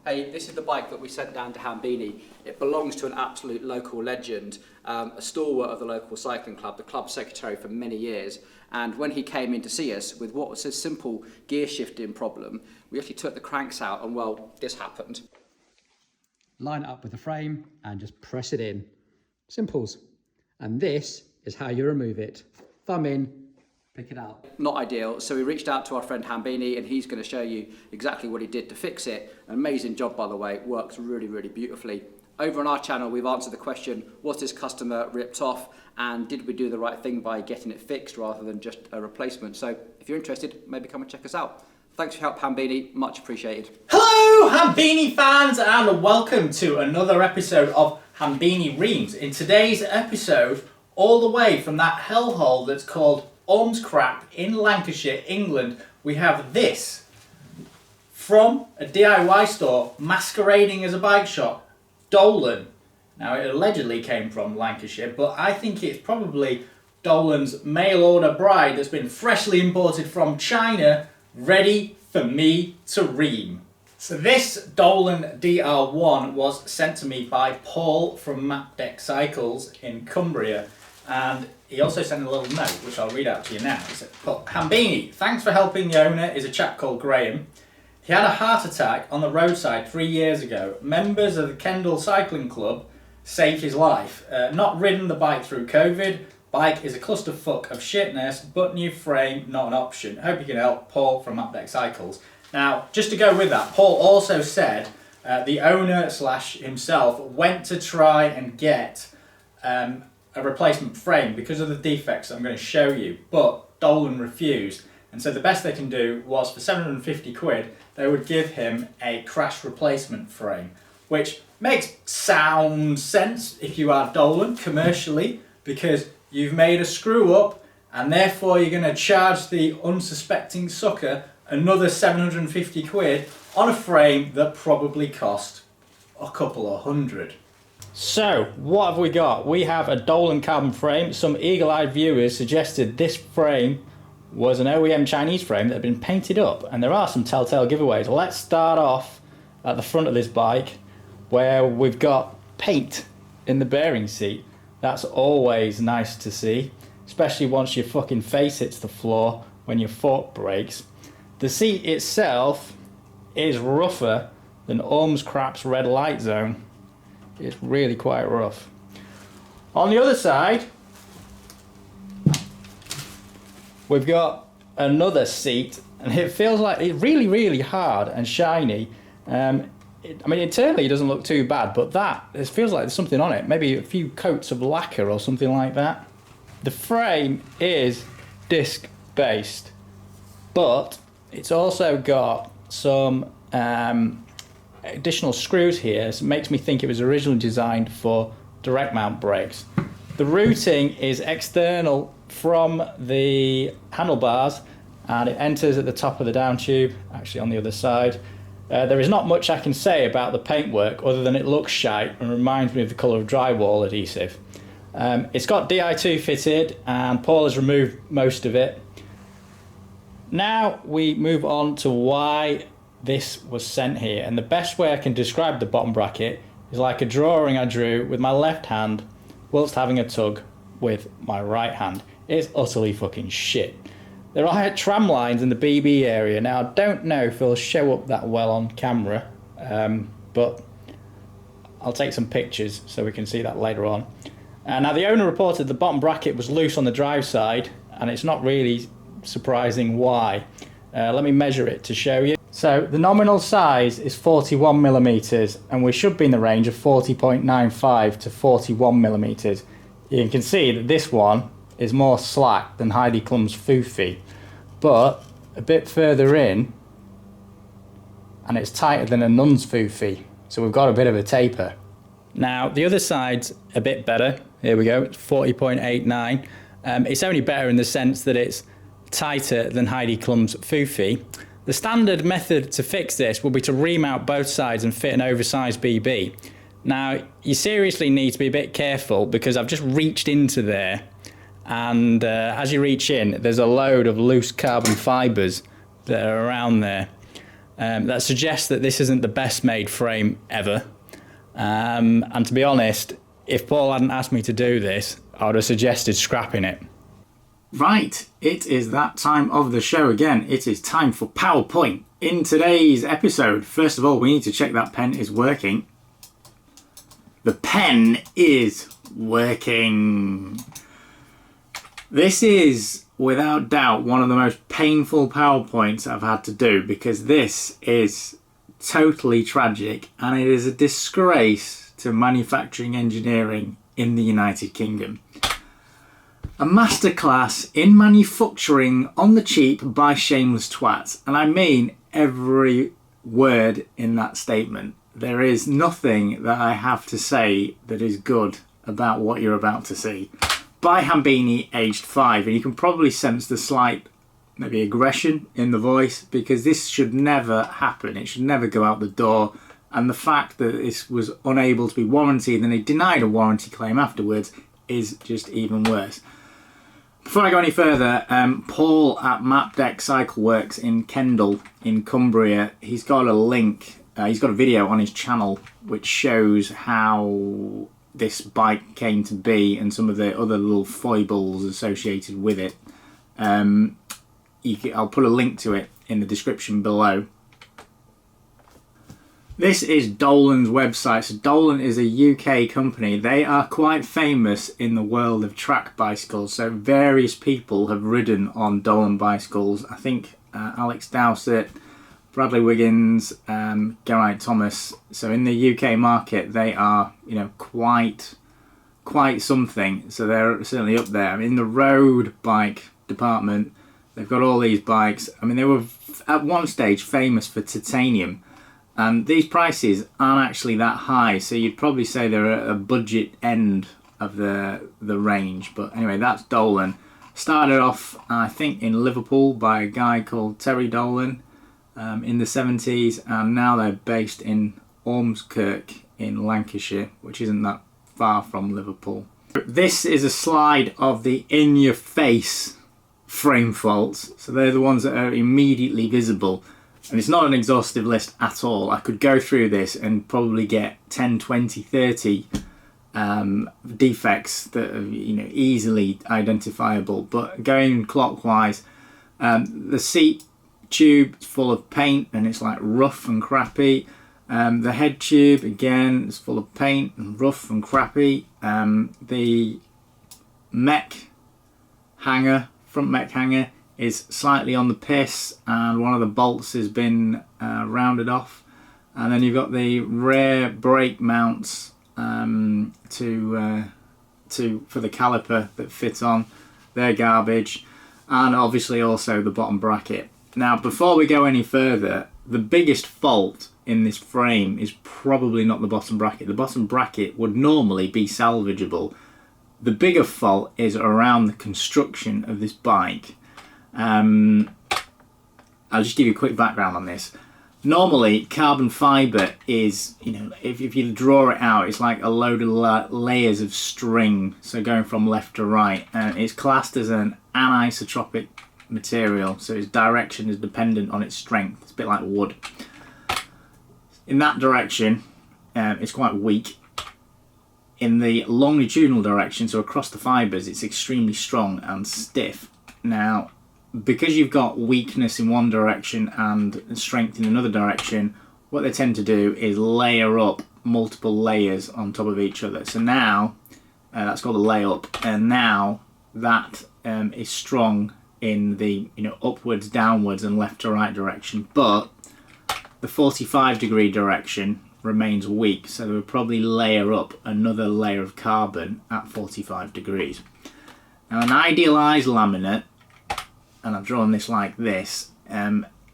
Hey, this is the bike that we sent down to Hambini. It belongs to an absolute local legend, a stalwart of the local cycling club, the club secretary for many years. And when he came in to see us with what was a simple gear shifting problem, we actually took the cranks out and, well, this happened. Line it up with the frame and just press it in. Simples. And this is how you remove it. Thumb in, pick it out. Not ideal, so we reached out to our friend Hambini and he's going to show you exactly what he did to fix it. An amazing job, by the way. It works really, really beautifully. Over on our channel, we've answered the question, was this customer ripped off and did we do the right thing by getting it fixed rather than just a replacement? So if you're interested, maybe come and check us out. Thanks for your help, Hambini. Much appreciated. Hello, Hambini fans, and welcome to another episode of Hambini Reams. In today's episode, all the way from that hellhole that's called Ormscrap in Lancashire, England, we have this from a DIY store masquerading as a bike shop, Dolan. Now, it allegedly came from Lancashire, but I think it's probably Dolan's mail order bride that's been freshly imported from China, ready for me to ream. So this Dolan DR1 was sent to me by Paul from Mapdec Cycles in Cumbria, and he also sent a little note, which I'll read out to you now. He said, Hambini, thanks for helping the owner, is a chap called Graham. He had a heart attack on the roadside 3 years ago. Members of the Kendal Cycling Club saved his life. Not ridden the bike through COVID. Bike is a clusterfuck of shitness, but new frame, not an option. Hope you can help. Paul from Mapdec Cycles. Now, just to go with that, Paul also said the owner / himself went to try and get a replacement frame because of the defects that I'm going to show you, but Dolan refused and said the best they can do was for 750 quid they would give him a crash replacement frame, which makes sound sense if you are Dolan commercially, because you've made a screw up and therefore you're going to charge the unsuspecting sucker another 750 quid on a frame that probably cost a couple of hundred. So, what have we got? We have a Dolan carbon frame. Some eagle-eyed viewers suggested this frame was an OEM Chinese frame that had been painted up, and there are some telltale giveaways. Let's start off at the front of this bike where we've got paint in the bearing seat. That's always nice to see, especially once your fucking face hits the floor when your foot breaks. The seat itself is rougher than Ormscrap's red light zone. It's really quite rough. On the other side, we've got another seat, and it feels like it's really, really hard and shiny. I mean, internally it doesn't look too bad, but it feels like there's something on it. Maybe a few coats of lacquer or something like that. The frame is disc based, but it's also got some additional screws here, so it makes me think it was originally designed for direct mount brakes. The routing is external from the handlebars and it enters at the top of the down tube, actually on the other side. There is not much I can say about the paintwork other than it looks shite and reminds me of the colour of drywall adhesive. It's got Di2 fitted and Paul has removed most of it. Now we move on to why this was sent here, and the best way I can describe the bottom bracket is like a drawing I drew with my left hand whilst having a tug with my right hand. It's utterly fucking shit. There are tram lines in the BB area. Now I don't know if they'll show up that well on camera, but I'll take some pictures so we can see that later on. Now the owner reported the bottom bracket was loose on the drive side, and it's not really surprising why. Let me measure it to show you. So the nominal size is 41 millimeters, and we should be in the range of 40.95 to 41 millimeters. You can see that this one is more slack than Heidi Klum's Foofy, but a bit further in, and it's tighter than a nun's Foofy. So we've got a bit of a taper. Now the other side's a bit better. Here we go, it's 40.89. It's only better in the sense that it's tighter than Heidi Klum's Foofy. The standard method to fix this will be to ream out both sides and fit an oversized BB. Now, you seriously need to be a bit careful because I've just reached into there, and as you reach in, there's a load of loose carbon fibres that are around there. that suggests that this isn't the best made frame ever. And to be honest, if Paul hadn't asked me to do this, I would have suggested scrapping it. Right, it is that time of the show again. It is time for PowerPoint. In today's episode, first of all, we need to check that pen is working. The pen is working. This is, without doubt, one of the most painful PowerPoints I've had to do, because this is totally tragic and it is a disgrace to manufacturing engineering in the United Kingdom. A masterclass in manufacturing on the cheap by shameless twats, and I mean every word in that statement. There is nothing that I have to say that is good about what you're about to see. By Hambini, aged 5, and you can probably sense the slight maybe aggression in the voice, because this should never happen. It should never go out the door, and the fact that this was unable to be warranted and they denied a warranty claim afterwards is just even worse. Before I go any further, Paul at Mapdec Cycle Works in Kendal in Cumbria, he's got a link, he's got a video on his channel which shows how this bike came to be and some of the other little foibles associated with it. I'll put a link to it in the description below. This is Dolan's website. So Dolan is a UK company. They are quite famous in the world of track bicycles. So various people have ridden on Dolan bicycles. I think Alex Dowsett, Bradley Wiggins, Geraint Thomas. So in the UK market, they are, you know, quite something. So they're certainly up there. I mean, in the road bike department, they've got all these bikes. I mean, they were at one stage famous for titanium. And these prices aren't actually that high, so you'd probably say they're at a budget end of the range. But anyway, that's Dolan. Started off, I think, in Liverpool by a guy called Terry Dolan in the 70s, and now they're based in Ormskirk in Lancashire, which isn't that far from Liverpool. This is a slide of the in-your-face frame faults. So they're the ones that are immediately visible. And it's not an exhaustive list at all. I could go through this and probably get 10, 20, 30 defects that are, you know, easily identifiable. But going clockwise, the seat tube is full of paint and it's like rough and crappy. The head tube, again, is full of paint and rough and crappy. The mech hanger, front mech hanger, is slightly on the piss, and one of the bolts has been rounded off. And then you've got the rear brake mounts for the caliper that fit on. They're garbage, and obviously also the bottom bracket. Now, before we go any further, the biggest fault in this frame is probably not the bottom bracket. The bottom bracket would normally be salvageable. The bigger fault is around the construction of this bike. I'll just give you a quick background on this. Normally, carbon fibre is, you know, if you draw it out, it's like a load of layers of string, so going from left to right, and it's classed as an anisotropic material, so its direction is dependent on its strength. It's a bit like wood. In that direction, it's quite weak. In the longitudinal direction, so across the fibres, it's extremely strong and stiff. Now, because you've got weakness in one direction and strength in another direction, what they tend to do is layer up multiple layers on top of each other. So now, that's called a layup, and now that is strong in the, you know, upwards, downwards and left to right direction, but the 45-degree direction remains weak, so they would probably layer up another layer of carbon at 45 degrees. Now, an idealised laminate, and I've drawn this like this,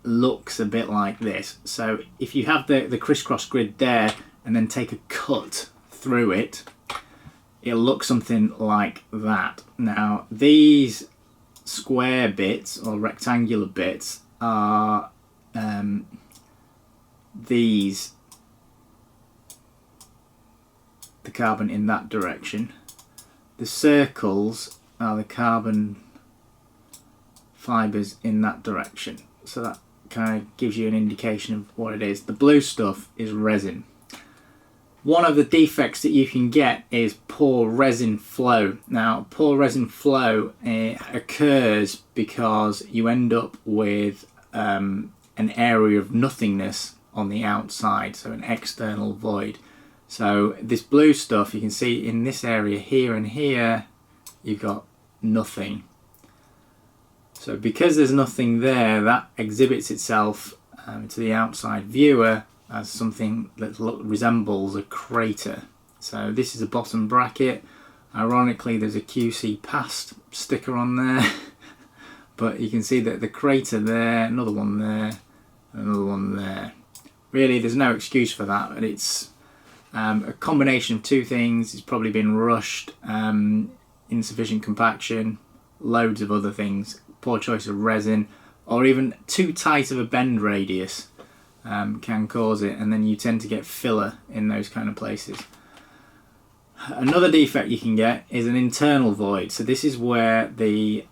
looks a bit like this. So if you have the crisscross grid there and then take a cut through it, it'll look something like that. Now, these square bits or rectangular bits are the carbon in that direction. The circles are the carbon fibres in that direction. So that kind of gives you an indication of what it is. The blue stuff is resin. One of the defects that you can get is poor resin flow. Now, poor resin flow occurs because you end up with an area of nothingness on the outside, so an external void. So this blue stuff, you can see in this area here and here, you've got nothing. So because there's nothing there, that exhibits itself to the outside viewer as something that resembles a crater. So this is a bottom bracket. Ironically, there's a QC Past sticker on there, but you can see that the crater there, another one there, another one there. Really, there's no excuse for that, but it's a combination of two things. It's probably been rushed, insufficient compaction, loads of other things, poor choice of resin, or even too tight of a bend radius. Can cause it, and then you tend to get filler in those kind of places. Another defect you can get is an internal void. So this is where the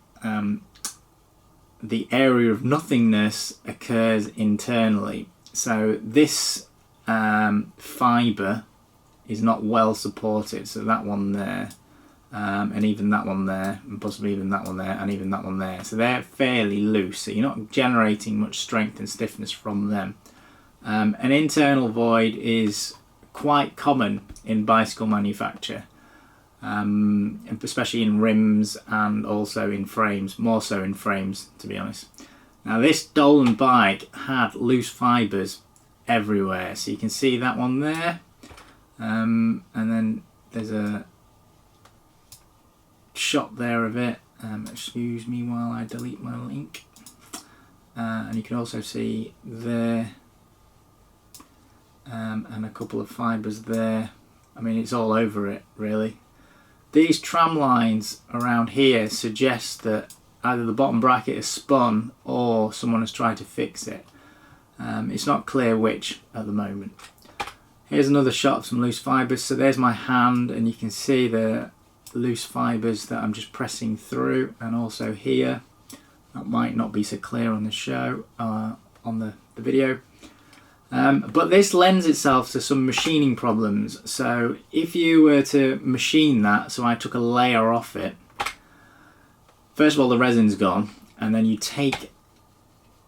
area of nothingness occurs internally. So this fibre is not well supported. So that one there, and even that one there, and possibly even that one there, and even that one there. So they're fairly loose. So you're not generating much strength and stiffness from them. An internal void is quite common in bicycle manufacture, especially in rims and also in frames, more so in frames to be honest. Now this Dolan bike had loose fibres everywhere, so you can see that one there, and then there's a shot there of it. Excuse me while I delete my link, and you can also see there. And a couple of fibres there. I mean, it's all over it really. These tram lines around here suggest that either the bottom bracket is spun or someone has tried to fix it. It's not clear which at the moment. Here's another shot of some loose fibres. So there's my hand, and you can see the loose fibres that I'm just pressing through, and also here. That might not be so clear on the show, on the video. But this lends itself to some machining problems. So if you were to machine that, so I took a layer off it, first of all the resin's gone, and then you take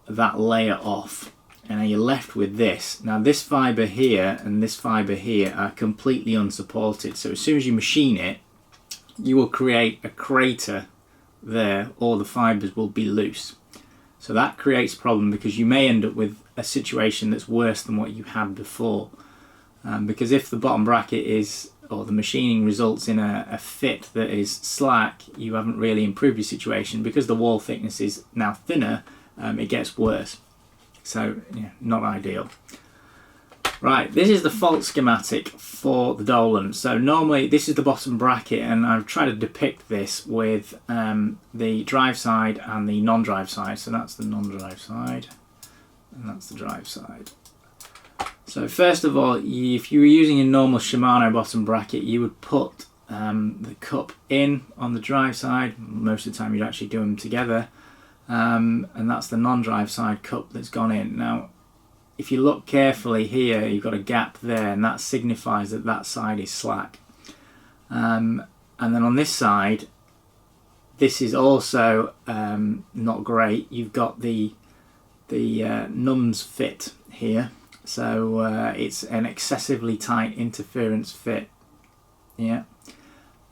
that layer off, and then you're left with this. Now this fibre here and this fibre here are completely unsupported, so as soon as you machine it, you will create a crater there, or the fibres will be loose. So that creates a problem, because you may end up with a situation that's worse than what you had before. Because if the bottom bracket is, or the machining results in a fit that is slack, you haven't really improved your situation. Because the wall thickness is now thinner, it gets worse. So yeah, not ideal. Right, this is the fault schematic for the Dolan. So normally this is the bottom bracket, and I've tried to depict this with the drive side and the non-drive side. So that's the non-drive side, and that's the drive side. So first of all, if you were using a normal Shimano bottom bracket, you would put the cup in on the drive side. Most of the time you'd actually do them together, and that's the non-drive side cup that's gone in. Now if you look carefully here, you've got a gap there, and that signifies that that side is slack. And then on this side, this is also not great. You've got the numbs fit here, so it's an excessively tight interference fit. Yeah.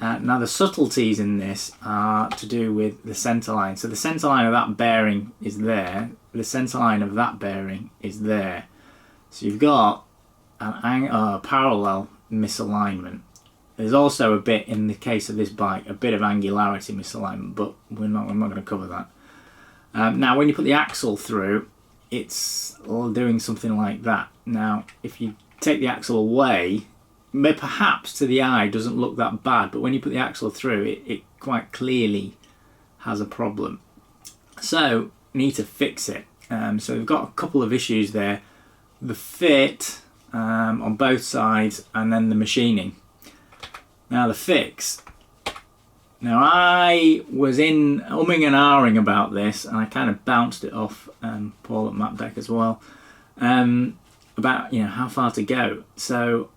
Now the subtleties in this are to do with the centre line. So the centre line of that bearing is there, the centre line of that bearing is there. So you've got a parallel misalignment. There's also a bit, in the case of this bike, a bit of angularity misalignment, but I'm not going to cover that. Now when you put the axle through, it's doing something like that. Now if you take the axle away, perhaps to the eye doesn't look that bad, but when you put the axle through, it quite clearly has a problem. So you need to fix it. So we've got a couple of issues there. The fit on both sides, and then the machining. Now the fix, Now I was umming and ahhing about this, and I kind of bounced it off Paul at Mapdeck as well, about how far to go. So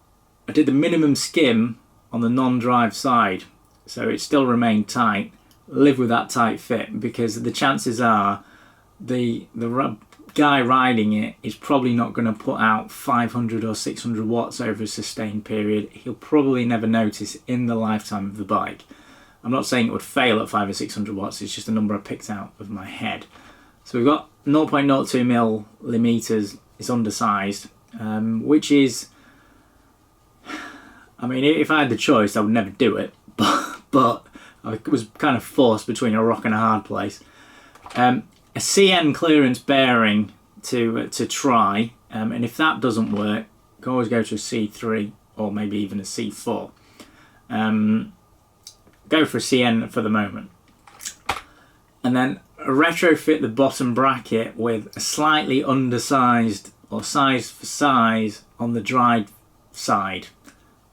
I did the minimum skim on the non-drive side, so it still remained tight. Live with that tight fit, because the chances are the guy riding it is probably not going to put out 500 or 600 watts over a sustained period. He'll probably never notice in the lifetime of the bike. I'm not saying it would fail at 500 or 600 watts, it's just a number I picked out of my head. So we've got 0.02 millimeters, it's undersized, which is, I mean, if I had the choice, I would never do it, but I was kind of forced between a rock and a hard place. A CN clearance bearing to try, and if that doesn't work, you can always go to a C3 or maybe even a C4. Go for a CN for the moment, and then retrofit the bottom bracket with a slightly undersized or size for size on the drive side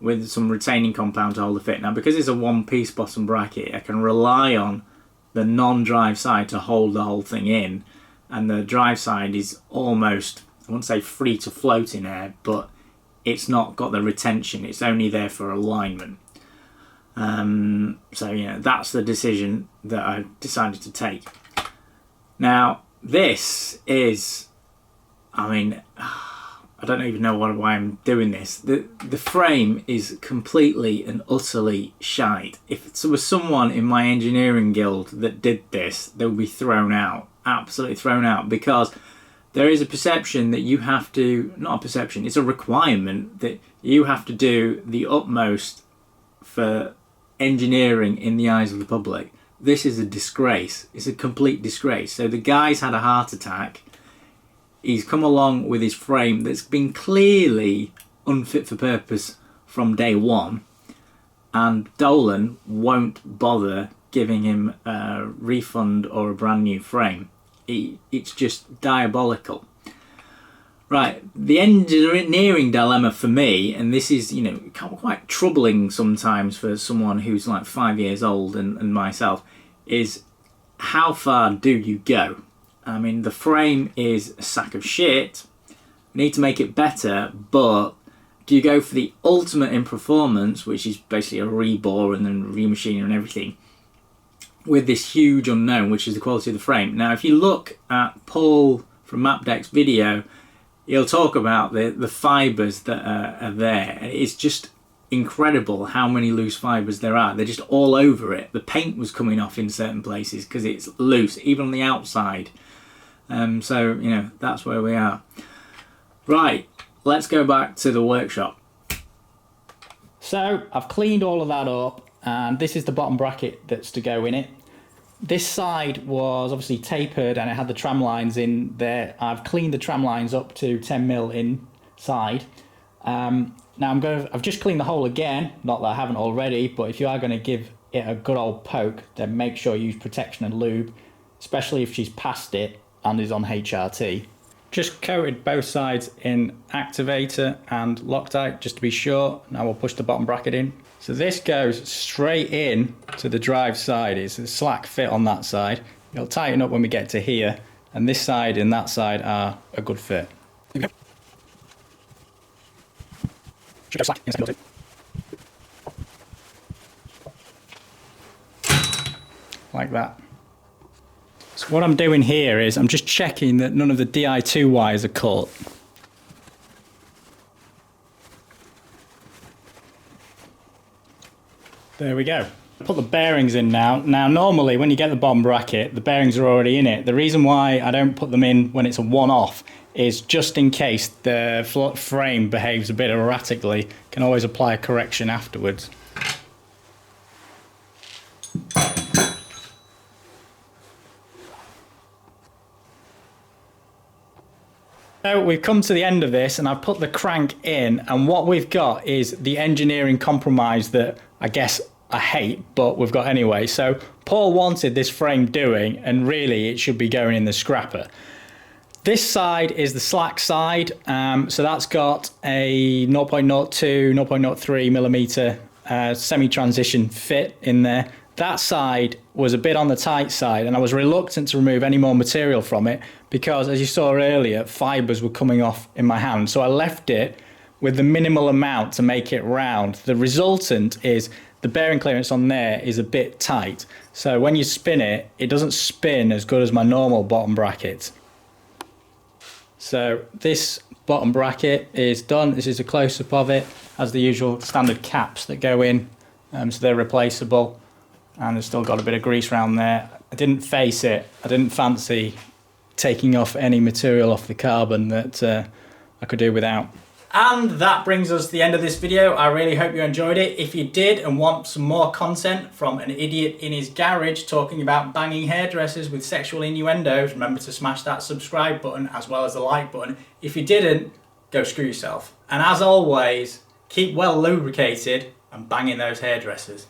with some retaining compound to hold the fit. Now, because it's a one-piece bottom bracket, I can rely on the non-drive side to hold the whole thing in, and the drive side is almost, I wouldn't say free to float in air, but it's not got the retention, it's only there for alignment. So that's the decision that I decided to take. Now this is, I mean, I don't even know why I'm doing this. The frame is completely and utterly shite. If there was someone in my engineering guild that did this, they would be thrown out, absolutely thrown out, because there is a perception that you have to, not a perception, it's a requirement that you have to do the utmost for engineering in the eyes of the public. This is a disgrace. It's a complete disgrace. So the guy's had a heart attack. He's come along with his frame that's been clearly unfit for purpose from day one, and Dolan won't bother giving him a refund or a brand new frame. It's just diabolical. Right, the engineering dilemma for me, and this is, quite troubling sometimes for someone who's like 5 years old and myself, is how far do you go? I mean, the frame is a sack of shit. We need to make it better, but do you go for the ultimate in performance, which is basically a rebore and then remachining and everything, with this huge unknown, which is the quality of the frame? Now, if you look at Paul from Mapdeck's video, he'll talk about the fibres that are there. It's just incredible how many loose fibres there are. They're just all over it. The paint was coming off in certain places because it's loose, even on the outside. So, that's where we are. Right, let's go back to the workshop. So I've cleaned all of that up, and this is the bottom bracket that's to go in it. This side was obviously tapered and it had the tram lines in there. I've cleaned the tram lines up to 10mm inside. Now I've just cleaned the hole again, not that I haven't already, but if you are going to give it a good old poke, then make sure you use protection and lube, especially if she's past it and is on HRT. Just coated both sides in activator and Loctite just to be sure. Now we'll push the bottom bracket in. So this goes straight in to the drive side. It's a slack fit on that side. It'll tighten up when we get to here, and this side and that side are a good fit. Like that. So what I'm doing here is I'm just checking that none of the Di2 wires are caught. There we go. Put the bearings in now. Now normally when you get the bottom bracket, the bearings are already in it. The reason why I don't put them in when it's a one-off is just in case the frame behaves a bit erratically, can always apply a correction afterwards. So we've come to the end of this and I've put the crank in, and what we've got is the engineering compromise that I guess I hate, but we've got anyway. So Paul wanted this frame doing, and really it should be going in the scrapper. This side is the slack side, so that's got a 0.02, 0.03 millimeter semi-transition fit in there. that side was a bit on the tight side, and I was reluctant to remove any more material from it because, as you saw earlier, fibres were coming off in my hand. So I left it with the minimal amount to make it round. The resultant is the bearing clearance on there is a bit tight. So when you spin it, it doesn't spin as good as my normal bottom bracket. So this bottom bracket is done. This is a close-up of it. Has the usual standard caps that go in, so they're replaceable. And it's still got a bit of grease around there. I didn't face it. I didn't fancy taking off any material off the carbon that I could do without. And that brings us to the end of this video. I really hope you enjoyed it. If you did and want some more content from an idiot in his garage talking about banging hairdressers with sexual innuendos, remember to smash that subscribe button as well as the like button. If you didn't, go screw yourself. And as always, keep well lubricated and banging those hairdressers.